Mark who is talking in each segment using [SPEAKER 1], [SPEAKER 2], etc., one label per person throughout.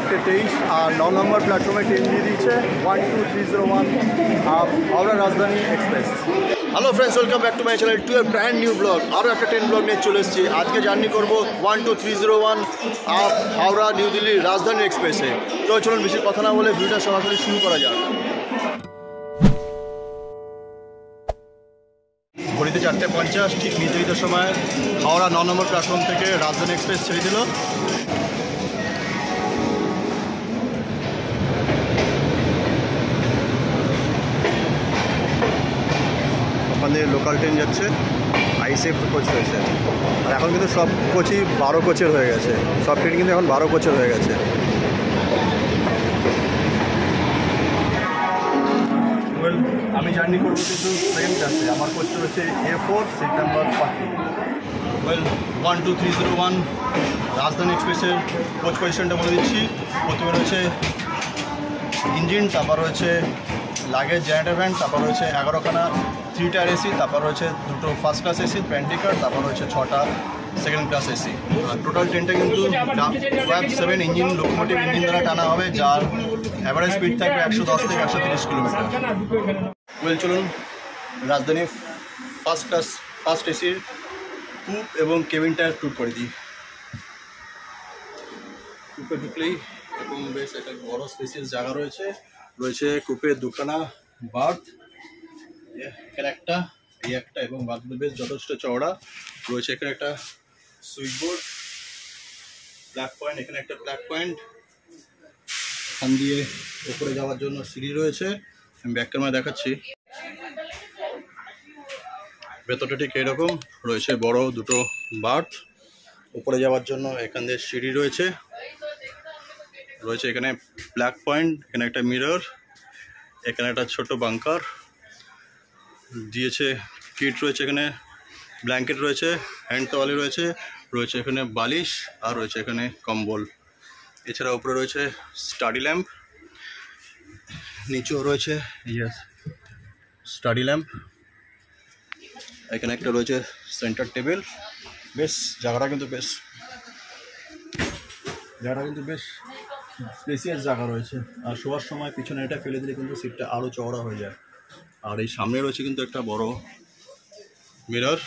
[SPEAKER 1] 4:23 আর 9 নম্বর প্ল্যাটফর্মে ট্রেন দিয়ে দিচ্ছে 12301 হাওড়া রাজধানী express. Hello friends, welcome back to my channel to A brand new blog. আরও একটা ট্রেন ব্লগ নিয়ে চলে এসেছি। আজকে জার্নি করবো 12301 হাওড়া নিউ দিল্লি রাজধানী এক্সপ্রেসে। তো চলুন বেশি কথা না বলে ভিডিওটা সরাসরি শুরু করা যাক। ঘড়িতে 4:50, ঠিক নির্ধারিত সময় হাওড়া 9 নম্বর প্ল্যাটফর্ম থেকে রাজধানী এক্সপ্রেস ছেড়ে দিল। ওখান থেকে লোকাল ট্রেন যাচ্ছে, আইসিএফ কোচ হয়েছে। আর এখন কিন্তু সব কোচই 12 কোচের হয়ে গেছে, সব ট্রেন কিন্তু এখন 12 কোচের হয়ে গেছে। আমি জার্নি করবো কিন্তু সেকেন্ড ক্লাসে। আমার কোচ রয়েছে A4 সিট নাম্বার 40। 12301 রাজধানী এক্সপ্রেসের কোচ পজিশনটা বলে দিচ্ছি। প্রথমে রয়েছে ইঞ্জিন, তারপর রয়েছে লাগেজ জেনারেটর ভ্যান, তারপর রয়েছে 11খানা 3 টায়ার এসি, তারপর রয়েছে 2টো ফার্স্ট ক্লাস এসি প্যান্টিকার, তারপর রয়েছে 6টা সেকেন্ড ক্লাস এসি। আর টোটাল ট্রেনটা কিন্তু ওয়াব 7 ইঞ্জিন, লোকোমোটিভ ইঞ্জিন দ্বারা টানা হবে, যার অ্যাভারেজ স্পিড থাকবে 110 থেকে 130 কিলোমিটার। চলুন রাজধানী ফার্স্ট এসির কুপ এবং কেবিনটা ট্যুর করে দিই। কুপে ঢুকলেই এবং বেশ একটা বড় স্পেসিয়াস জায়গা রয়েছে কুপে 2খানা বার্থ, এখানে একটা, এই একটা, এবং বাথগুলো বেশ যথেষ্ট চওড়া রয়েছে। এখানে একটা সুইচ বোর্ড, ব্ল্যাক পয়েন্ট, এখানে একটা ব্ল্যাক পয়েন্ট। এখান দিয়ে উপরে যাওয়ার জন্য সিঁড়ি রয়েছে, আমি ব্যাক ক্যামেরা দেখাচ্ছি। ভেতরটা ঠিক এরকম রয়েছে, বড় 2টো বার্থ। উপরে যাওয়ার জন্য এখান দিয়ে সিঁড়ি রয়েছে এখানে ব্ল্যাক পয়েন্ট, এখানে একটা মিরর, এখানে একটা ছোট বাঙ্কার দিয়েছে। কিট রয়েছে, এখানে ব্ল্যাঙ্কেট রয়েছে, হ্যান্ড তোয়ালি রয়েছে এখানে বালিশ, আর রয়েছে এখানে কম্বল। এছাড়া উপরে রয়েছে স্টাডি ল্যাম্প, নিচেও রয়েছে স্টাডি ল্যাম্প। এখানে একটা রয়েছে সেন্টার টেবিল। বেশ জায়গাটা কিন্তু বেশ স্পেসিয়াস জায়গা রয়েছে। আর শোয়ার সময় পিছনে এটা ফেলে দিলে কিন্তু সিটটা আরও চওড়া হয়ে যায়। আর এই সামনে রয়েছে কিন্তু একটা বড় মিরর,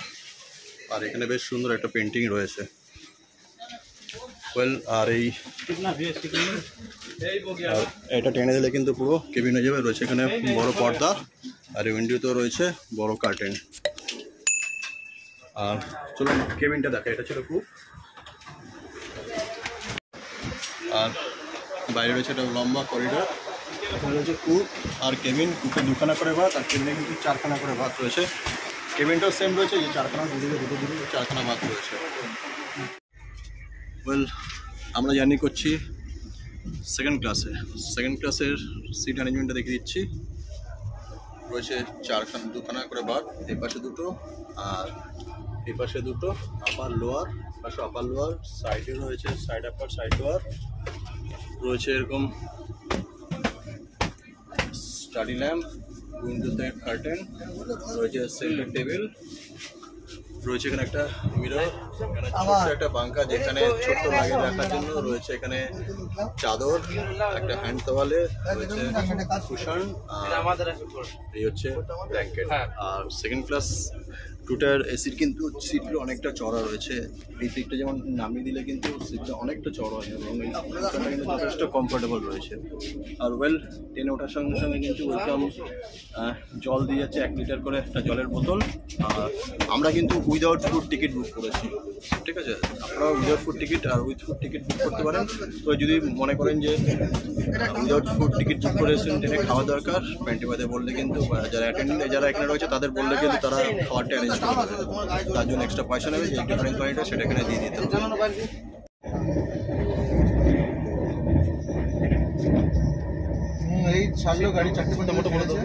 [SPEAKER 1] আর এখানে বেশ সুন্দর একটা পেন্টিং রয়েছে। আর এটা টেনে দিলে কিন্তু পুরো কেবিন হয়ে যাবে। রয়েছে এখানে বড় পর্দা, আর উইন্ডোতেও রয়েছে বড় কার্টেন। আর চলুন কেবিনটা দেখা, এটা ছিল কুপ। আর বাইরে রয়েছে একটা লম্বা করিডোর। এখানে রয়েছে কুপ আর কেবিন। কুপে 2খানা করে বাথ, আর কেবিনে কিন্তু 4খানা করে বাথ রয়েছে। কেবিনটাও সেম রয়েছে, যে 4খানা, দুটো 4খানা বাথ রয়েছে। আমরা জার্নি করছি সেকেন্ড ক্লাসের সিট অ্যারেঞ্জমেন্টটা দেখিয়ে দিচ্ছি। রয়েছে 2খানা করে বাথ, এই পাশে 2টো আর এই পাশে 2টো, আপার লোয়ার, পাশে আপার লোয়ার, সাইডে রয়েছে সাইড আপার সাইড লোয়ার। রয়েছে এরকম স্টাডি ল্যাম্প, উইন্ডোতে কার্টেন, রয়েছে সেন্টার টেবিল, রয়েছে এখানে একটা মিরর, এখানে ছোট্ট একটা বাঙ্কা যেখানে ছোট্ট লাগেজ রাখার জন্য রয়েছে। এখানে চাদর, একটা হ্যান্ড তোয়ালে রয়েছে, কুশন, এই হচ্ছে ব্ল্যাঙ্কেট। আর সেকেন্ড ক্লাস 2 টায়ার এসির কিন্তু সিটগুলো অনেকটা চড়া রয়েছে। এই সিটটা যেমন নামিয়ে দিলে কিন্তু সিটটা অনেকটা চড়া হয় এবং এই সিটটা কিন্তু যথেষ্ট কমফোর্টেবল রয়েছে। আর ট্রেনে ওঠার সঙ্গে সঙ্গে কিন্তু ওয়েলকাম জল দিয়ে যাচ্ছে 1 লিটার করে একটা জলের বোতল। আর আমরা কিন্তু উইদাউট ফুড টিকিট বুক করেছি, ঠিক আছে? আপনারাও উইদাউট ফুড টিকিট আর উইথ ফুড টিকিট বুক করতে পারেন। তো যদি মনে করেন যে উইদাউট ফুড টিকিট বুক করেছেন, ট্রেনে খাওয়া দরকার, প্যান্টিবাদে বললে কিন্তু যারা এখানে রয়েছে তাদের বললে কিন্তু তারা খাওয়ারটা অ্যারেঞ্জ করে দেবে। তার জন্য এক্সট্রা পয়সা নেবে, যে ডিফারেন্স মানিটা সেটা এখানে দিয়ে দিতে হবে। এই সামনে গাড়ি 4টে নম্বরটা বলে দেবো।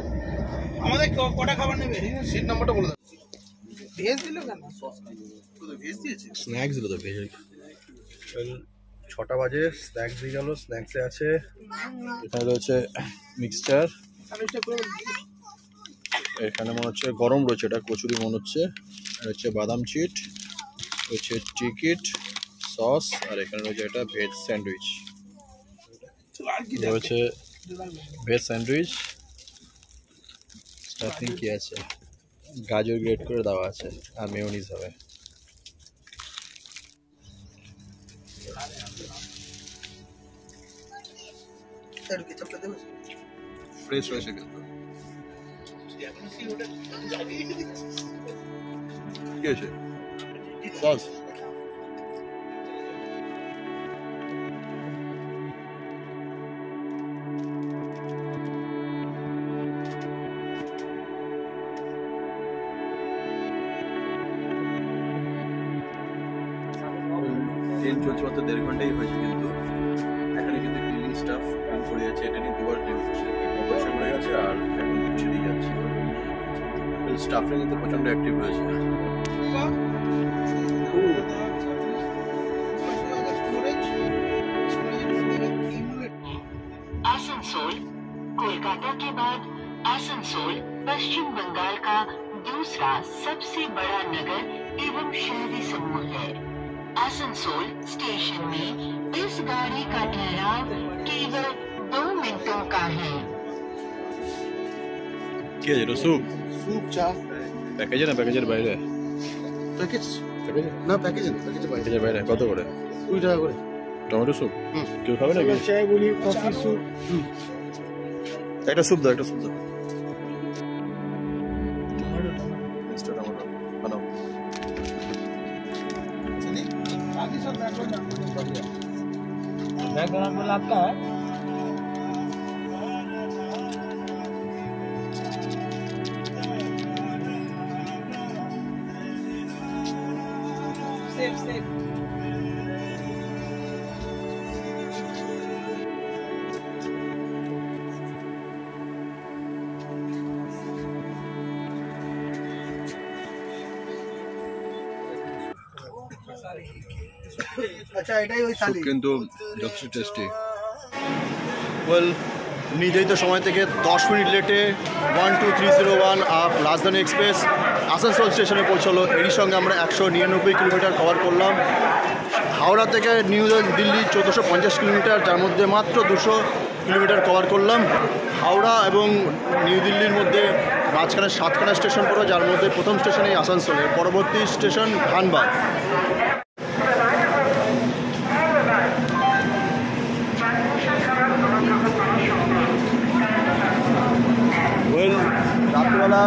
[SPEAKER 1] আমাদের কটা খাবার নেবে, সিট নাম্বারটা বলে দেবো। ভেজ দিল কেন? ভেজ দিয়েছে, স্ন্যাক্স দিল তো ভেজ। 6টা বাজে, স্ন্যাক্স দিয়ে গেল। স্ন্যাক্সে আছে, এখানে রয়েছে মিক্সচার, এখানে মনে হচ্ছে গরম রয়েছে, এটা কচুরি মনে হচ্ছে, হচ্ছে বাদাম চিট, রয়েছে টিকিট, সস, আর এখানে রয়েছে একটা ভেজ স্যান্ডউইচ। রয়েছে ভেজ স্যান্ডউইচ, স্টাফিং কি আছে, গাজর গ্রেট করে দেওয়া আছে আর মেয়োনিজ হবে। ফ্রেশ রয়েছে কিন্তু কি আছে সস। ট্রেন চলছে মাত্র 1.5 ঘন্টাই হয়েছে, কিন্তু এখানে কিন্তু ক্লিনিং স্টাফ করে যাচ্ছে। এটা নিয়ে দুবার পয়সা করে গেছে আর এখন ছেড়ে যাচ্ছে। স্টাফরা কিন্তু প্রচন্ড অ্যাক্টিভ রয়েছে।
[SPEAKER 2] आसनसोल कोलकाता के बाद आसनसोल पश्चिम बंगाल का दूसरा सबसे बड़ा नगर एवं शहरी समूह है। आसनसोल स्टेशन में इस गाड़ी का ठहराव केवल 2 मिनटों का है।
[SPEAKER 1] কি আছে এটা? স্যুপ
[SPEAKER 3] স্যুপ, চা।
[SPEAKER 1] প্যাকেজে না প্যাকেজের বাইরে?
[SPEAKER 3] প্যাকেজ
[SPEAKER 1] প্যাকেজে
[SPEAKER 3] না, প্যাকেজে না, প্যাকেজে বাইরে।
[SPEAKER 1] প্যাকেজের বাইরে কত করে?
[SPEAKER 3] 20 টাকা করে।
[SPEAKER 1] টমেটো স্যুপ
[SPEAKER 3] হুম।
[SPEAKER 1] কেউ খাবে নাকি?
[SPEAKER 3] চাই বলি, কফি, স্যুপ।
[SPEAKER 1] একটা স্যুপ দাও, একটা স্যুপ দাও। মিস্টার টমেটো বানাও।
[SPEAKER 3] बैकग्राउंड में आपका है? अच्छा, এটাই ওই
[SPEAKER 1] স্যুপ কিন্তু যথেষ্ট টেস্টি। ওয়েল, নির্ধারিত সময় থেকে 10 মিনিট লেটে 12301 আপ রাজধানী এক্সপ্রেস আসানসোল স্টেশনে পৌঁছলো। এরই সঙ্গে আমরা 199 কিলোমিটার কভার করলাম। হাওড়া থেকে নিউ দিল্লি 1450 কিলোমিটার, যার মধ্যে মাত্র 200 কিলোমিটার কভার করলাম। হাওড়া এবং নিউ দিল্লির মধ্যে মাঝখানে 7খানা স্টেশন পড়ে, যার মধ্যে প্রথম স্টেশন এই আসানসোলের, পরবর্তী স্টেশন ধানবাদ। ওয়েল, রাত্রিবেলা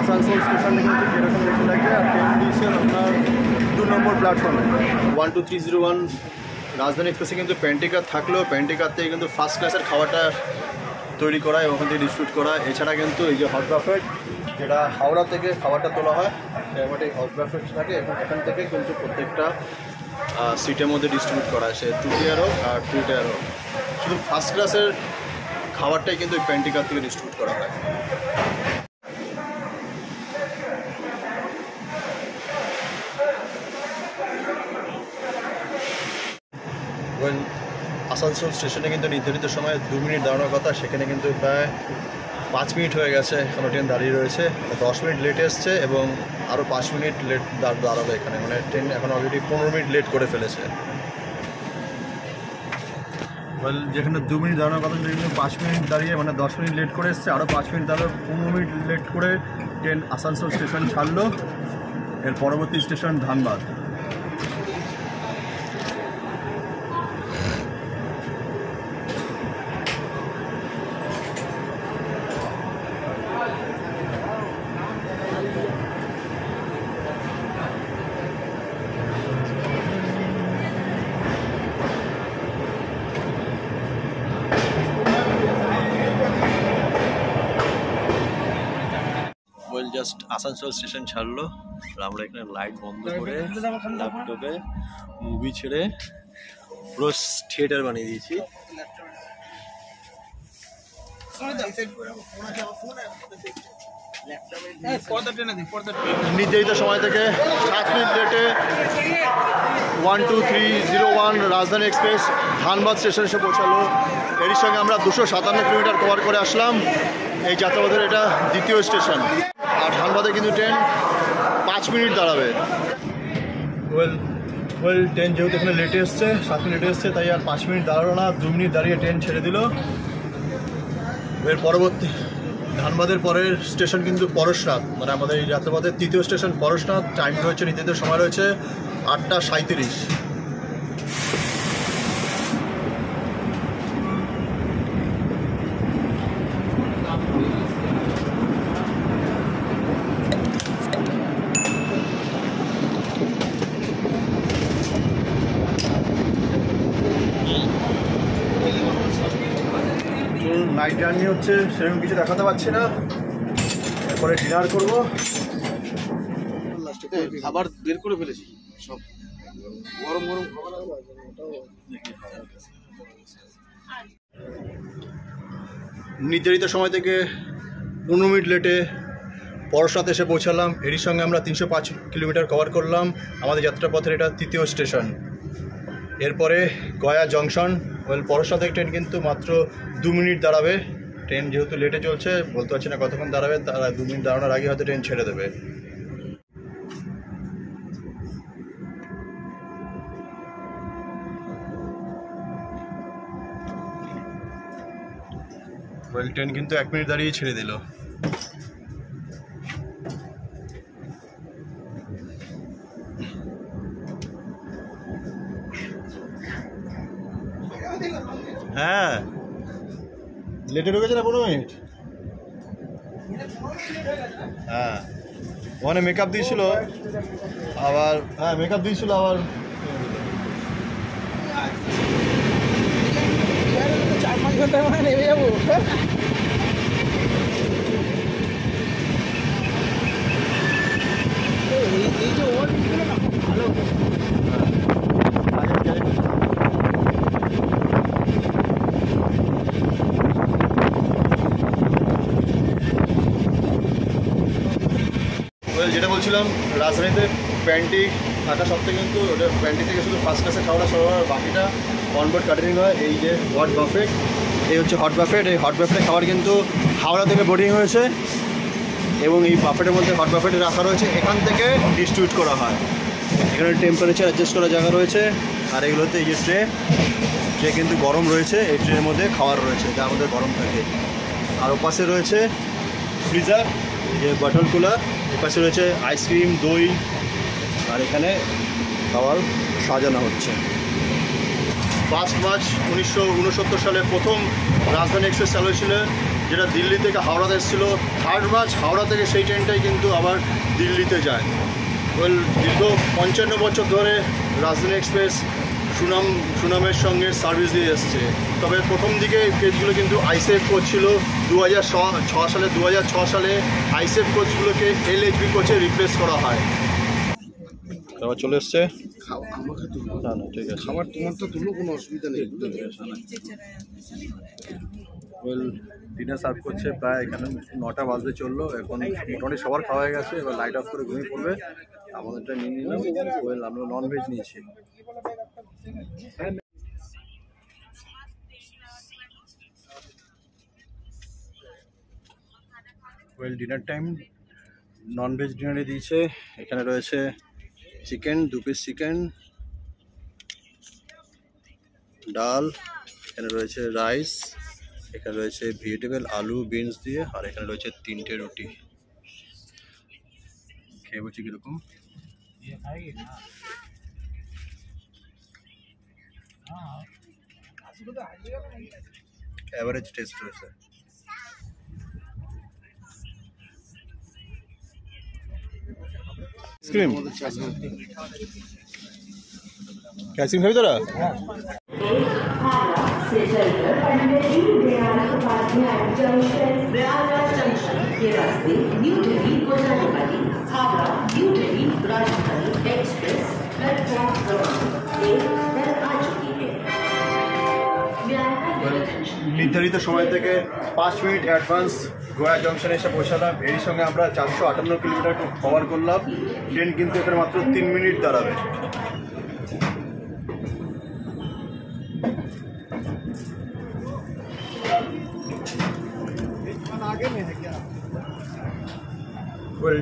[SPEAKER 1] আসানসোল স্টেশন কিন্তু যেরকম দেখতে লাগবে, আর ট্রেন দিয়েছে আপনার 2 নম্বর প্ল্যাটফর্মে। 12301 রাজধানী এক্সপ্রেসে কিন্তু প্যান্টিকা থাকলেও প্যান্টিকার থেকে কিন্তু ফার্স্ট ক্লাসের খাবারটা তৈরি করা এবং ওখান থেকে ডিস্ট্রিবিউট করা। এছাড়া কিন্তু এই যে হট বাফেট, যেটা হাওড়া থেকে খাবারটা তোলা হয়, এই হট বাফেট থাকে, এখান থেকে কিন্তু প্রত্যেকটা সিটের মধ্যে ডিস্ট্রিবিউট করা আছে, 2 টায়ার হোক আর 2 টায়ার হোক। শুধু ফার্স্ট ক্লাসের খাবারটাই কিন্তু ওই প্যান্টিকার থেকে ডিস্ট্রিবিউট করা হয়। ওয়েল, আসানসোল স্টেশনে কিন্তু নির্ধারিত সময় 2 মিনিট দাঁড়ানোর কথা, সেখানে কিন্তু প্রায় 5 মিনিট হয়ে গেছে, এখনও ট্রেন দাঁড়িয়ে রয়েছে। 10 মিনিট লেট এসছে এবং আরও 5 মিনিট লেট দাঁড়াবে এখানে, মানে ট্রেন এখন অলরেডি 15 মিনিট লেট করে ফেলেছে। ওয়েল, যেখানে 2 মিনিট দাঁড়ানোর কথা সেখানে 5 মিনিট দাঁড়িয়ে, মানে 10 মিনিট লেট করে এসছে, আরও 5 মিনিট দাঁড়ালো, 15 মিনিট লেট করে ট্রেন আসানসোল স্টেশন ছাড়লো। এর পরবর্তী station Dhanbad. Just Asansol station ছাড়লো আর আমরা এখানে লাইট বন্ধ করে ল্যাপটপে মুভি ছেড়ে পুরো থিয়েটার বানিয়ে দিয়েছি। নির্ধারিত সময় থেকে 7 মিনিট লেটে 12301 রাজধানী এক্সপ্রেস ধানবাদ স্টেশনে এসে পৌঁছালো। এরই সঙ্গে আমরা 257 কিলোমিটার কভার করে আসলাম। এই যাত্রাপথের এটা দ্বিতীয় স্টেশন, আর ধানবাদে কিন্তু ট্রেন 5 মিনিট দাঁড়াবে। ওয়েল, ওয়েল ট্রেন যেহেতু এখানে লেটে এসছে, 7 মিনিট লেটে এসছে, তাই আর 5 মিনিট দাঁড়ালো না, 2 মিনিট দাঁড়িয়ে ট্রেন ছেড়ে দিল। এর পরবর্তী ধানবাদের পরের স্টেশন কিন্তু পরশনাথ, মানে আমাদের এই যাত্রাপথের 3য় স্টেশন পরশনাথ। টাইম রয়েছে, নির্ধারিত সময় রয়েছে 8টা 37। নাইট জার্নি হচ্ছে, সেরকম কিছু দেখাতে পারছি না। এরপরে ডিনার করবো।
[SPEAKER 3] খাবার বের করে ফেলেছি সব, গরম গরম খাবার।
[SPEAKER 1] নির্ধারিত সময় থেকে 15 মিনিট লেটে পরশনাথ এসে পৌঁছালাম। এরই সঙ্গে আমরা 305 কিলোমিটার কভার করলাম। আমাদের যাত্রাপথের এটা 3য় স্টেশন। এরপরে গয়া জংশন। ওয়েল পরশনাথের ট্রেন কিন্তু মাত্র 2 মিনিট দাঁড়াবে। ট্রেন যেহেতু লেটে চলছে, বলতে পারছি না কতক্ষণ দাঁড়াবে, তারা 2 মিনিট দাঁড়ানোর আগে হয়তো ট্রেন ছেড়ে দেবে। ওয়েল ট্রেন কিন্তু 1 মিনিট দাঁড়িয়ে ছেড়ে দিল। হ্যাঁ, লেটে ঢুকেছে না 15 মিনিট। হ্যাঁ, ওখানে মেকআপ দিয়েছিল আবার, হ্যাঁ মেকআপ দিয়েছিল আবার।
[SPEAKER 3] 4-5 ঘন্টার মানে নেমে যাবো। এই যে ওভারব্রিজগুলো না খুব ভালো।
[SPEAKER 1] যেটা বলছিলাম, রাজধানীতে প্যান্টি থাকা সত্ত্বেও কিন্তু ওটা প্যান্টি থেকে শুধু ফার্স্ট ক্লাসে খাওয়াটা সব হয়, বাকিটা অনবোর্ড ক্যাটারিং হয়। এই যে হট বাফেট, এই হচ্ছে হট বাফেট। এই হট বাফেটে খাবার কিন্তু হাওড়া থেকে বোর্ডিং হয়েছে এবং এই বাফেটের মধ্যে হট বাফেটে রাখা রয়েছে, এখান থেকে ডিস্ট্রিবিউট করা হয়। এখানে টেম্পারেচার অ্যাডজাস্ট করার জায়গা রয়েছে। আর এগুলোতে এই যে ট্রে কিন্তু গরম রয়েছে, এই ট্রের মধ্যে খাবার রয়েছে যা আমাদের গরম থাকে। আর ওপাশে রয়েছে ফ্রিজার, যে বটল কুলার। এপাশে রয়েছে আইসক্রিম, দই, আর এখানে খাবার সাজানো হচ্ছে। 1 মার্চ 1969 সালে প্রথম রাজধানী এক্সপ্রেস চালু ছিল, যেটা দিল্লি থেকে হাওড়াতে এসেছিলো। 3 মার্চ হাওড়া থেকে সেই ট্রেনটাই কিন্তু আবার দিল্লিতে যায়। ওয়েল দীর্ঘ 55 বছর ধরে রাজধানী এক্সপ্রেস সুনামের সঙ্গে সার্ভিস দিয়ে এসছে। তবে প্রথম দিকে কেসগুলো কিন্তু আইসিএফ কোচ ছিল। 2006 সালে আইসিএফ কোচগুলোকে এলএইচবি কোচে রিপ্লেস করা হয়। আবার চলে এসছে।
[SPEAKER 3] আমাকে তুলবো
[SPEAKER 1] না না ঠিক আছে,
[SPEAKER 3] খাবার তোমার তো তুলো, কোনো অসুবিধা নেই।
[SPEAKER 1] ওয়েল ডিনার সার্ভ করছে, প্রায় এখানে 9টা বাজতে চললো। এখন মোটামুটি সবার খাওয়া হয়ে গেছে, এবার লাইট অফ করে ঘুমিয়ে পড়বে। আমাদেরটা নিয়ে নিলাম। ওয়েল আমরা ননভেজ নিয়েছি। ওয়েল ডিনার টাইম, ননভেজ ডিনারে দিয়েছে। এখানে রয়েছে চিকেন, 2 পিস চিকেন, ডাল, এখানে রয়েছে রাইস, এখানে রয়েছে ভেজিটেবল আলু বিনস দিয়ে, আর এখানে রয়েছে 3টে রুটি। খেয়ে বলছি কিরকম। এভারেজ টেস্ট রয়েছে। आइसक्रीम क्या आइसक्रीम खाई जरा
[SPEAKER 2] ये रास्ते न्यू दिल्ली को जाने वाली हावड़ा न्यू दिल्ली राजधानी एक्सप्रेस प्लेटफॉर्म क्रमांक 1 आ चुकी है।
[SPEAKER 1] নির্ধারিত সময় থেকে 5 মিনিট অ্যাডভান্স গয়া জংশনে এসে পৌঁছালাম। এর সঙ্গে আমরা 458 কিলোমিটার কভার করলাম। ট্রেন কিন্তু এখানে মাত্র 3 মিনিট দাঁড়াবে।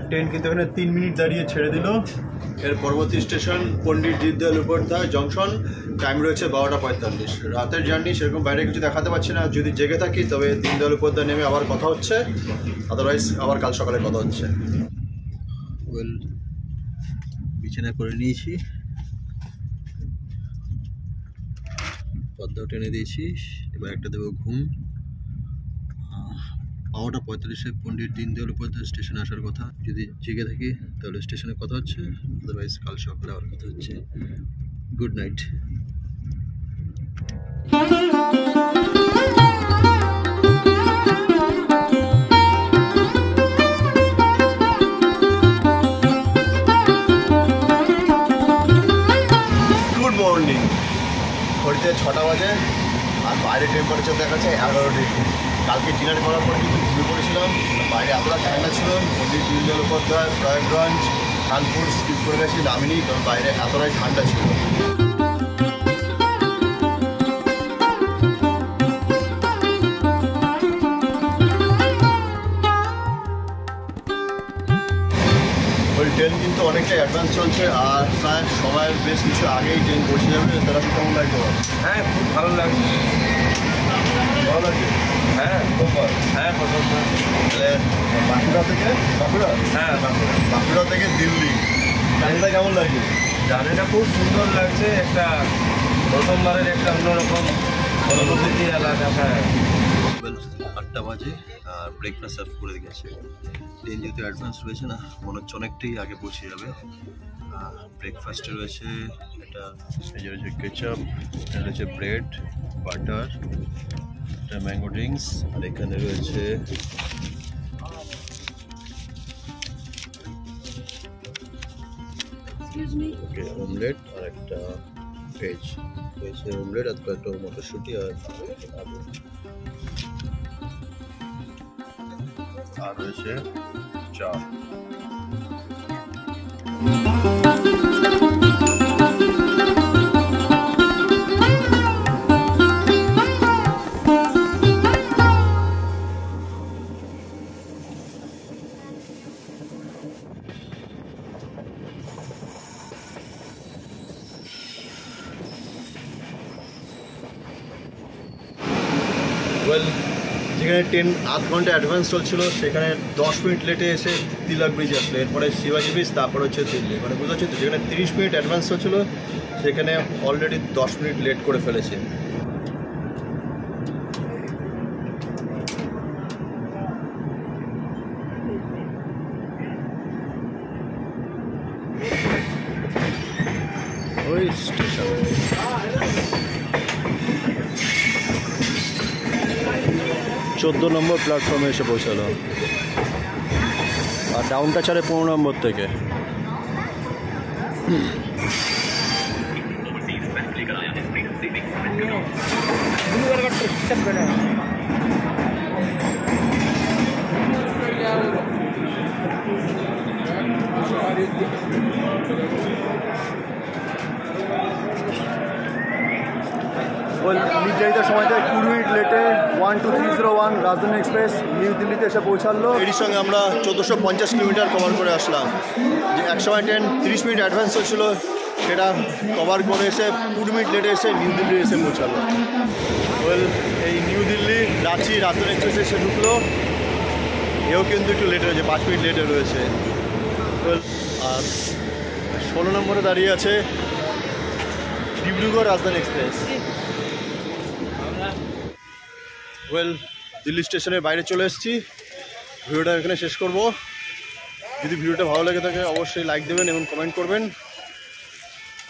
[SPEAKER 1] ট্রেন কিন্তু এখানে 3 মিনিট দাঁড়িয়ে ছেড়ে দিল। এর পরবর্তী station Pandit Deendayal Upadhyay junction, time রয়েছে 12:45। রাতের জার্নি সেরকম বাইরে কিছু দেখাতে পারছি না, যদি জেগে থাকি তবে দীনদয়াল উপাধ্যায় নেমে আবার কথা হচ্ছে, আদারওয়াইজ আবার কাল সকালে কথা হচ্ছে। ওয়েল, বিছানা করে নিয়েছি, পদ্মাও টেনে দিয়েছি, এবার একটা দেবো ঘুম। 12:45 পণ্ডিত দীনদয়াল উপাধ্যায় স্টেশনে আসার কথা, যদি জেগে থাকি তাহলে স্টেশনে কথা হচ্ছে, আদারওয়াইজ কাল সকালে আবার কথা হচ্ছে। Good night. Good morning. ঘড়িতে 6টা বাজে আর বাইরে টেম্পারেচার দেখাচ্ছে 11 ডিগ্রি। কালকে ডিনার করার পর কিন্তু ঘুরে পড়েছিলাম, বাইরে এতটা ঠান্ডা ছিল, পণ্ডিত দীনদয়াল উপাধ্যায়, প্রয়াগরাজ, কানপুর স্কিপ করে গেছি, নামিনি, কারণ বাইরে এতটাই ঠান্ডা ছিল। ওই ট্রেন কিন্তু অনেকটাই অ্যাডভান্স চলছে আর প্রায় সময়ের বেশ কিছু আগেই ট্রেন পৌঁছে যাবে। তারা কেমন লাগবে?
[SPEAKER 3] হ্যাঁ, খুব ভালো লাগছে।
[SPEAKER 1] ভালো লাগছে?
[SPEAKER 3] হ্যাঁ, খুব ভালো। হ্যাঁ, পছন্দ।
[SPEAKER 1] বাঁকুড়া থেকে
[SPEAKER 3] হ্যাঁ,
[SPEAKER 1] বাঁকুড়া থেকে দিল্লি জার্নিটা কেমন লাগছে?
[SPEAKER 3] জার্নিটা খুব সুন্দর লাগছে, একটা প্রথমবারের একটা অন্যরকম অনুভূতি আলাদা। হ্যাঁ,
[SPEAKER 1] 8টা বাজে আর ব্রেকফাস্ট সার্ভ করে গেছে। ট্রেন যেহেতু অ্যাডভান্স রয়েছে না, মনে হচ্ছে অনেকটাই আগে পৌঁছে যাবে। ব্রেকফাস্টে রয়েছে এটা, এই যে রয়েছে কেচাপ, এটা রয়েছে ব্রেড, বাটার, এটা ম্যাঙ্গো ড্রিঙ্কস, আর এখানে রয়েছে ওকে অমলেট আর একটা ভেজ রয়েছে, অমলেট আর একটা মটরশুঁটি আর আলু, আর রয়েছে চা। ওয়েল, যেখানে ট্রেন আধ ঘন্টা অ্যাডভান্স চলছিল সেখানে 10 মিনিট লেটে এসে তিলক ব্রিজ আসলো, এরপরে শিবাজি ব্রিজ, তারপর হচ্ছে দিল্লি। মানে বুঝতে পারছি তো, যেখানে 30 মিনিট অ্যাডভান্স চলছিল সেখানে অলরেডি 10 মিনিট লেট করে ফেলেছে। ওই স্টেশন 14 নম্বর প্ল্যাটফর্মে এসে পৌঁছালো, আর ডাউনটা ছাড়ে 15 নম্বর থেকে। নির্ধারিত সময়তে 20 মিনিট লেটে 12301 রাজধানী এক্সপ্রেস নিউ দিল্লিতে এসে পৌঁছালো। এটির সঙ্গে আমরা 1450 কিলোমিটার কভার করে আসলাম। যে একসময় ট্রেন 30 মিনিট অ্যাডভান্স হচ্ছিলো, সেটা কভার করে এসে 20 মিনিট লেটে এসে নিউ দিল্লি এসে পৌঁছালো। ওয়েল, এই নিউ দিল্লি রাঁচি রাজধানী এক্সপ্রেস এসে ঢুকলো, এও কিন্তু একটু লেট হয়েছে, 5 মিনিট লেটে রয়েছে। ওয়েল, আর 16 নম্বরে দাঁড়িয়ে আছে ডিব্রুগড় রাজধানী এক্সপ্রেস। ওয়েল, দিল্লি স্টেশনের বাইরে চলে এসেছি, ভিডিওটা এখানে শেষ করব। যদি ভিডিওটা ভালো লাগে থাকে অবশ্যই লাইক দেবেন এবং কমেন্ট করবেন।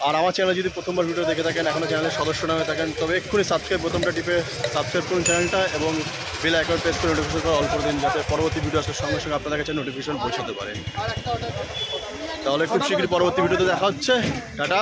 [SPEAKER 1] আর আমার চ্যানেলে যদি প্রথমবার ভিডিও দেখে থাকেন, এখনও চ্যানেলের সদস্য না হয়ে থাকেন, তবে এক্ষুনি সাবস্ক্রাইব বোতামটা টিপে সাবস্ক্রাইব করুন চ্যানেলটা এবং বেল আইকন প্রেস করে নোটিফিকেশন অল করে দিন, যাতে পরবর্তী ভিডিও আসার সঙ্গে সঙ্গে আপনাদের কাছে নোটিফিকেশন পৌঁছাতে পারে। তাহলে খুব শীঘ্রই পরবর্তী ভিডিওতে দেখা হচ্ছে। টাটা।